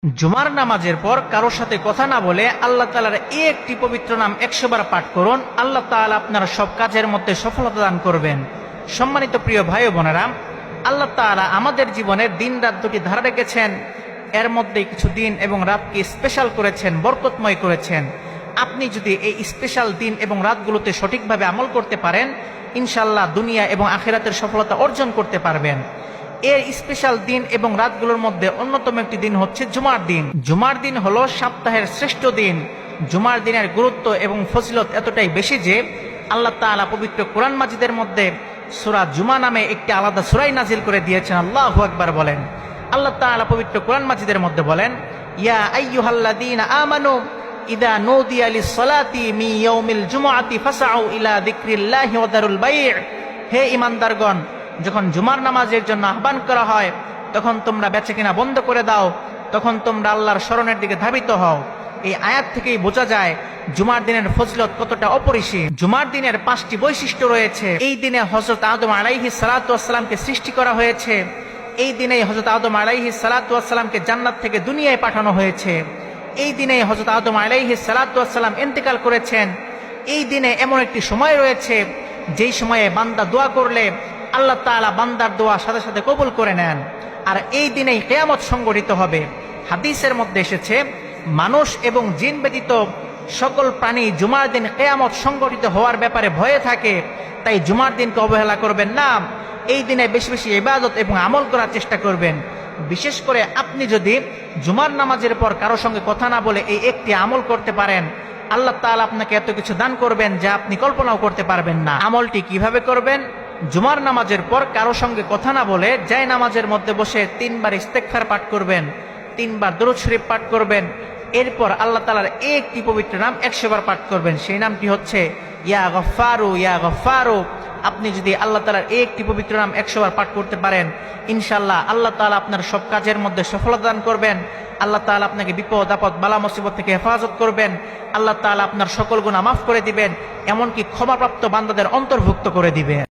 জুমার নামাজের পর কারোর সাথে কথা না বলে আল্লাহ তাআলার এই একটি পবিত্র নাম 100 বার পাঠ করুন। আল্লাহ তাআলা আপনার সব কাজের মধ্যে সফলতা দান করবেন। সম্মানিত প্রিয় ভাই ও বোনেরা, আল্লাহ তাআলা আমাদের জীবনের দিন রাত দুটি ধারা রেখেছেন। এর মধ্যে কিছু দিন এবং রাতকে স্পেশাল করেছেন, বরকতময় করেছেন। আপনি যদি এই স্পেশাল দিন এবং রাতগুলোতে সঠিকভাবে আমল করতে পারেন, ইনশাআল্লাহ দুনিয়া এবং আখিরাতের সফলতা অর্জন করতে পারবেন। এর স্পেশাল দিন এবং রাতগুলোর মধ্যে অন্যতম একটি দিন হচ্ছে জুমার দিন। জুমার দিন হলো সপ্তাহের শ্রেষ্ঠ দিন। জুমার দিনের গুরুত্ব এবং ফজিলত এতটাই বেশি যে আল্লাহ তাআলা পবিত্র কোরআন মাজিদের মধ্যে সূরা জুমা নামে একটি আলাদা সূরাই নাজিল করে দিয়েছেন। আল্লাহু আকবার বলেন। আল্লাহ তাআলা পবিত্র কোরআন মাজিদের মধ্যে বলেন, ইয়া আইয়ুহাল্লাযীনা আমানু ইযা নুদিয়া লিস-সালাতি মিন ইয়াউমিল জুমআতি ফাসআউ ইলা যিকরিল্লাহি ওয়া দারুল বাই'। হে ঈমানদারগণ, যখন জুমার নামাজের জন্য আহ্বান করা হয় তখন তোমরা বেচাকেনা বন্ধ করে দাও, তখন তোমরা আল্লাহর স্মরণের দিকে ধাবিত হও। এই আয়াত থেকেই বোঝা যায় জুমার দিনের ফজিলত কতটা অপরিসীম। জুমার দিনের 5টি বৈশিষ্ট্য রয়েছে। এই দিনে হযরত আদম আলাইহিস সালাতু ওয়াস সালামকে সৃষ্টি করা হয়েছে। এই দিনেই হযরত আদম আলাইহিস সালাতু ওয়াস সালামকে জান্নাত থেকে দুনিয়ায় পাঠানো হয়েছে। এই দিনেই হযরত আদম আলাইহিস সালাতু ওয়াস সালাম ইন্তেকাল করেছেন। এই দিনে এমন একটি সময় রয়েছে যেই সময়ে বান্দা দোয়া করলে আল্লাহ তাআলা বান্দার দোয়া সাথে সাথে কবুল করে নেন। আর এই দিনেই কিয়ামত সংঘটিত হবে। হাদিসের মধ্যে এসেছে, মানুষ এবং জিন ব্যতীত সকল প্রাণী জুমার দিন কিয়ামত সংঘটিত হওয়ার ব্যাপারে ভয়ে থাকে। তাই জুমার দিনকে অবহেলা করবেন না। এই দিনে বেশি বেশি ইবাদত এবং আমল করার চেষ্টা করবেন। বিশেষ করে আপনি যদি জুমার নামাজের পর কারো সঙ্গে কথা না বলে এই একটি আমল করতে পারেন, আল্লাহ তাআলা আপনাকে এত কিছু দান করবেন যা আপনি কল্পনাও করতে পারবেন না। আমলটি কিভাবে করবেন? জুমার নামাজের পর কারো সঙ্গে কথা না বলে জায় নামাজের মধ্যে বসে 3 বার ইস্তেগফার পাঠ করবেন, 3 বার দরুদ শরীফ পাঠ করবেন। এরপর আল্লাহ তাআলার একটি পবিত্র নাম 100 বার পাঠ করবেন। সেই নামটি হচ্ছে ইয়া গফফারু ইয়া গফফারু। আপনি যদি আল্লাহ তাআলার একটি পবিত্র নাম 100 বার পাঠ করতে পারেন, ইনশাআল্লাহ আল্লাহ তাআলা আপনার সব কাজের মধ্যে সফলতা দান করবেন। আল্লাহ তাআলা আপনাকে বিপদ আপদ বালা মুসিবত থেকে হেফাজত করবেন। আল্লাহ তাআলা আপনার সকল গুনাহ মাফ করে দিবেন, এমনকি ক্ষমাপ্রাপ্ত বান্দাদের অন্তর্ভুক্ত করে দিবেন।